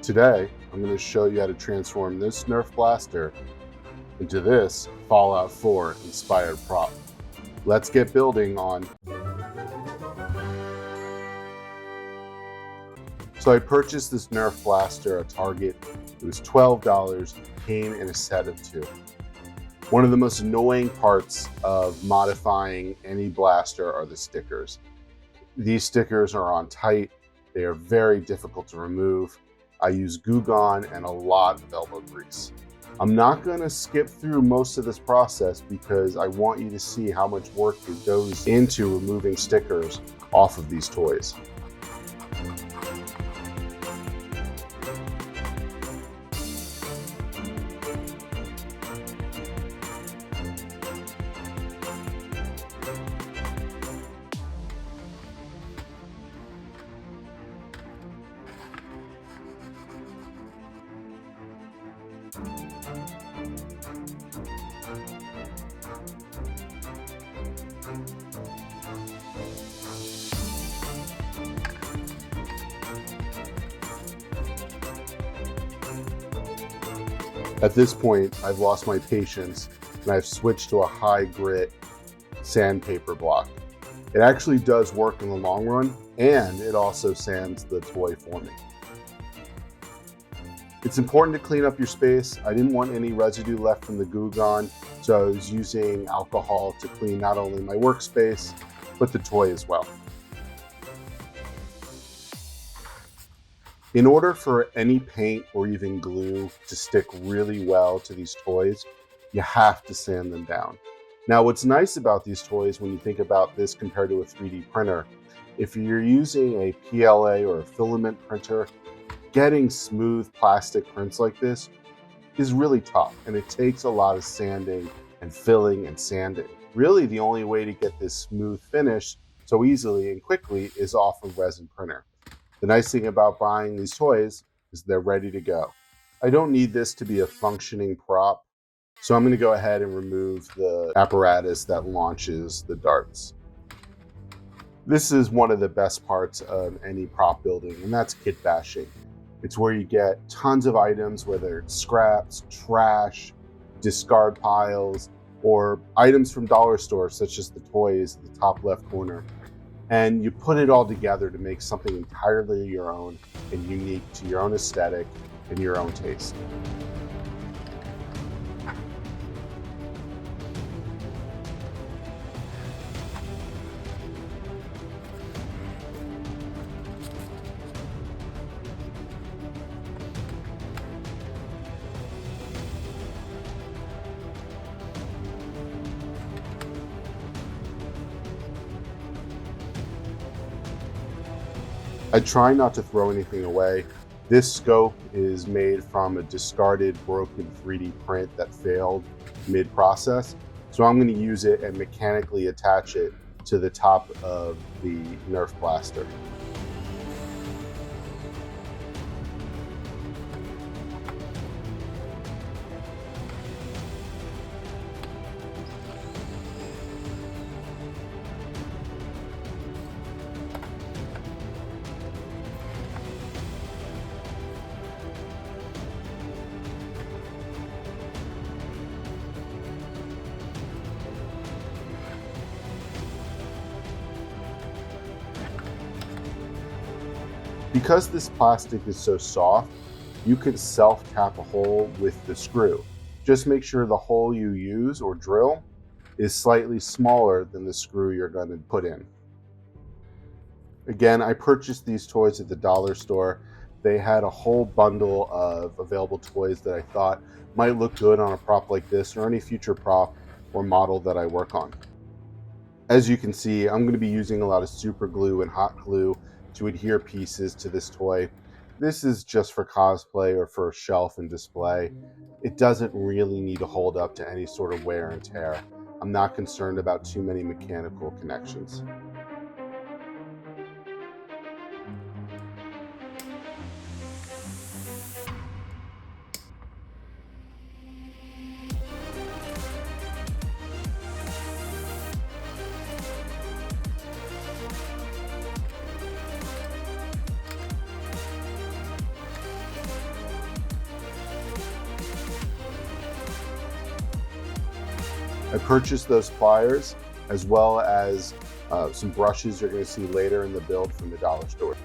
Today, I'm going to show you how to transform this Nerf blaster into this Fallout 4 inspired prop. Let's get building on. So I purchased this Nerf blaster at Target. It was $12, came in a set of 2. One of the most annoying parts of modifying any blaster are the stickers. These stickers are on tight. They are very difficult to remove. I use Goo Gone and a lot of elbow grease. I'm not going to skip through most of this process because I want you to see how much work it goes into removing stickers off of these toys. At this point, I've lost my patience and I've switched to a high grit sandpaper block. It actually does work in the long run, and it also sands the toy for me. It's important to clean up your space. I didn't want any residue left from the Goo Gone, so I was using alcohol to clean not only my workspace, but the toy as well. In order for any paint or even glue to stick really well to these toys, you have to sand them down. Now, what's nice about these toys when you think about this compared to a 3D printer, if you're using a PLA or a filament printer, getting smooth plastic prints like this is really tough, and it takes a lot of sanding and filling and sanding. Really, the only way to get this smooth finish so easily and quickly is off of resin printer. The nice thing about buying these toys is they're ready to go. I don't need this to be a functioning prop, so I'm going to go ahead and remove the apparatus that launches the darts. This is one of the best parts of any prop building, and that's kit bashing. It's where you get tons of items, whether it's scraps, trash, discard piles, or items from dollar stores such as the toys in the top left corner. And you put it all together to make something entirely your own and unique to your own aesthetic and your own taste. I try not to throw anything away. This scope is made from a discarded broken 3D print that failed mid-process. So I'm going to use it and mechanically attach it to the top of the Nerf blaster. Because this plastic is so soft, you can self-tap a hole with the screw. Just make sure the hole you use or drill is slightly smaller than the screw you're going to put in. Again, I purchased these toys at the dollar store. They had a whole bundle of available toys that I thought might look good on a prop like this or any future prop or model that I work on. As you can see, I'm going to be using a lot of super glue and hot glue to adhere pieces to this toy. This is just for cosplay or for shelf and display. It doesn't really need to hold up to any sort of wear and tear. I'm not concerned about too many mechanical connections. I purchased those pliers as well as some brushes you're going to see later in the build from the dollar store.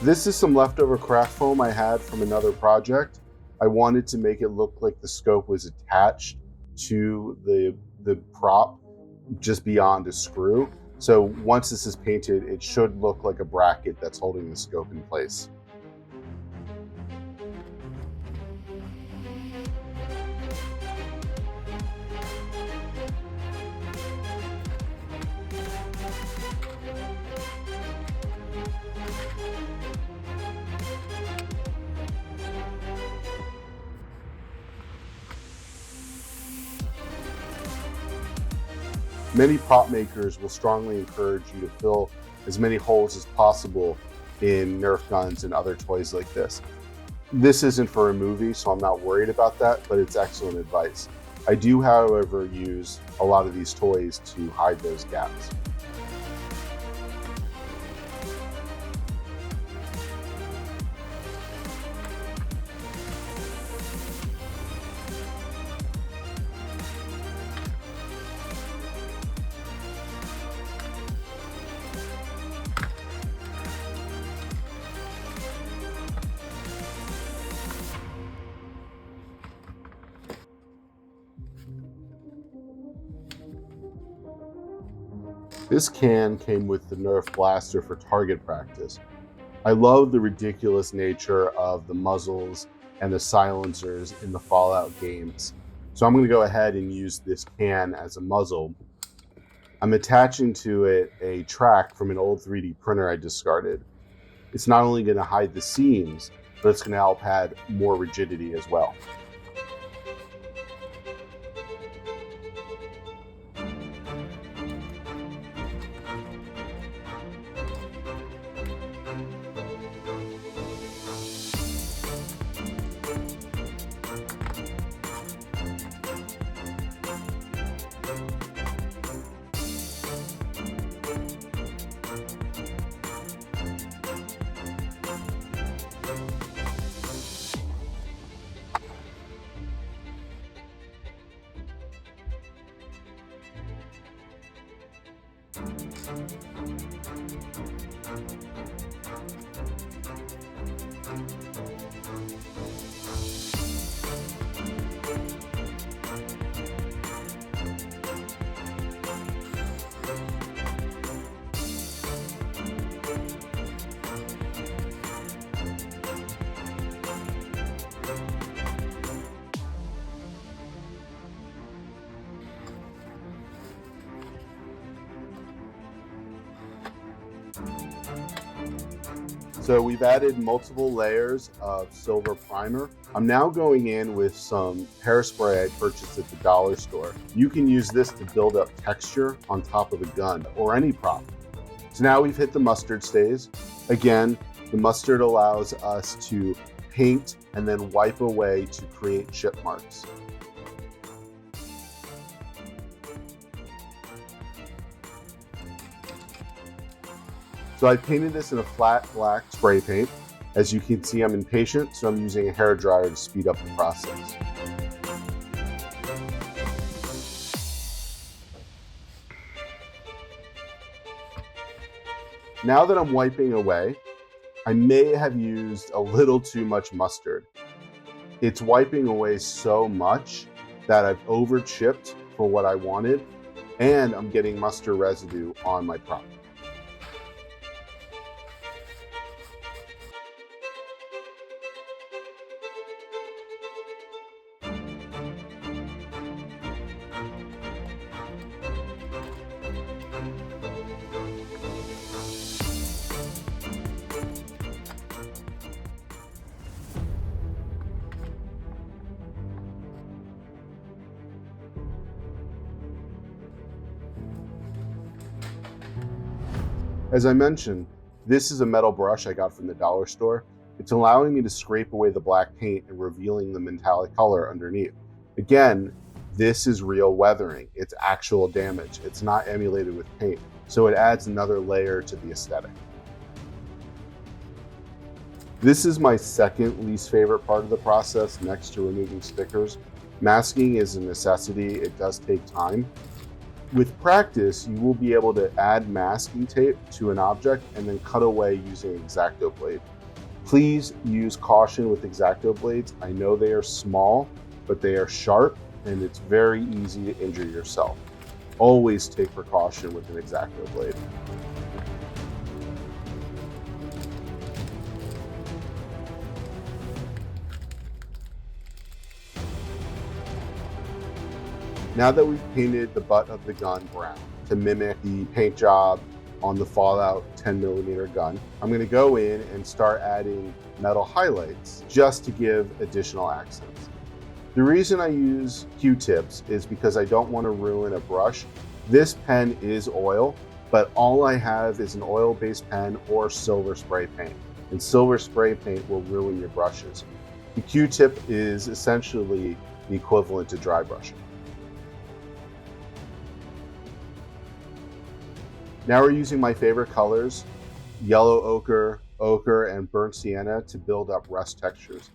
This is some leftover craft foam I had from another project. I wanted to make it look like the scope was attached to the prop just beyond a screw. So once this is painted, it should look like a bracket that's holding the scope in place. Many prop makers will strongly encourage you to fill as many holes as possible in Nerf guns and other toys like this. This isn't for a movie, so I'm not worried about that, but it's excellent advice. I do, however, use a lot of these toys to hide those gaps. This can came with the Nerf blaster for target practice. I love the ridiculous nature of the muzzles and the silencers in the Fallout games. So I'm going to go ahead and use this can as a muzzle. I'm attaching to it a track from an old 3D printer I discarded. It's not only going to hide the seams, but it's going to help add more rigidity as well. So we've added multiple layers of silver primer. I'm now going in with some hairspray I purchased at the dollar store. You can use this to build up texture on top of a gun or any prop. So now we've hit the mustard stage. Again, the mustard allows us to paint and then wipe away to create chip marks. So I painted this in a flat black spray paint. As you can see, I'm impatient, so I'm using a hairdryer to speed up the process. Now that I'm wiping away, I may have used a little too much mustard. It's wiping away so much that I've over chipped for what I wanted, and I'm getting mustard residue on my prop. As I mentioned, this is a metal brush I got from the dollar store. It's allowing me to scrape away the black paint and revealing the metallic color underneath. Again, this is real weathering. It's actual damage. It's not emulated with paint. So it adds another layer to the aesthetic. This is my second least favorite part of the process next to removing stickers. Masking is a necessity. It does take time. With practice, you will be able to add masking tape to an object and then cut away using an X-Acto blade. Please use caution with X-Acto blades. I know they are small, but they are sharp and it's very easy to injure yourself. Always take precaution with an X-Acto blade. Now that we've painted the butt of the gun brown to mimic the paint job on the Fallout 10mm gun, I'm going to go in and start adding metal highlights just to give additional accents. The reason I use Q-tips is because I don't want to ruin a brush. This pen is oil, but all I have is an oil-based pen or silver spray paint, and silver spray paint will ruin your brushes. The Q-tip is essentially the equivalent to dry brushing. Now we're using my favorite colors, yellow ochre, ochre, and burnt sienna to build up rust textures.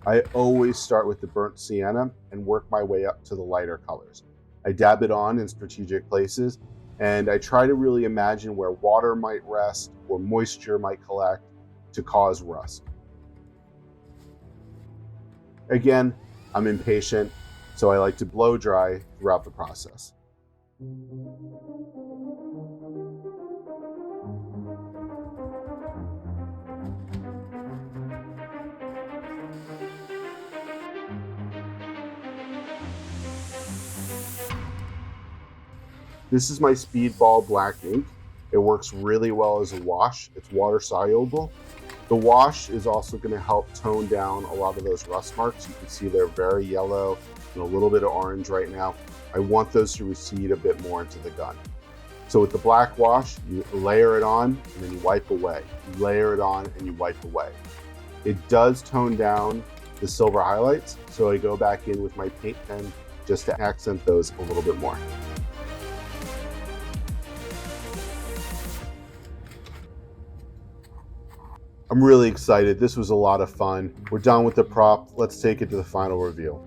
I always start with the burnt sienna and work my way up to the lighter colors. I dab it on in strategic places, and I try to really imagine where water might rest or moisture might collect to cause rust. Again, I'm impatient, so I like to blow dry throughout the process. This is my Speedball black ink. It works really well as a wash. It's water soluble. The wash is also going to help tone down a lot of those rust marks. You can see they're very yellow and a little bit of orange right now. I want those to recede a bit more into the gun. So with the black wash, you layer it on and then you wipe away. You layer it on and you wipe away. It does tone down the silver highlights, so I go back in with my paint pen just to accent those a little bit more. I'm really excited. This was a lot of fun. We're done with the prop. Let's take it to the final review.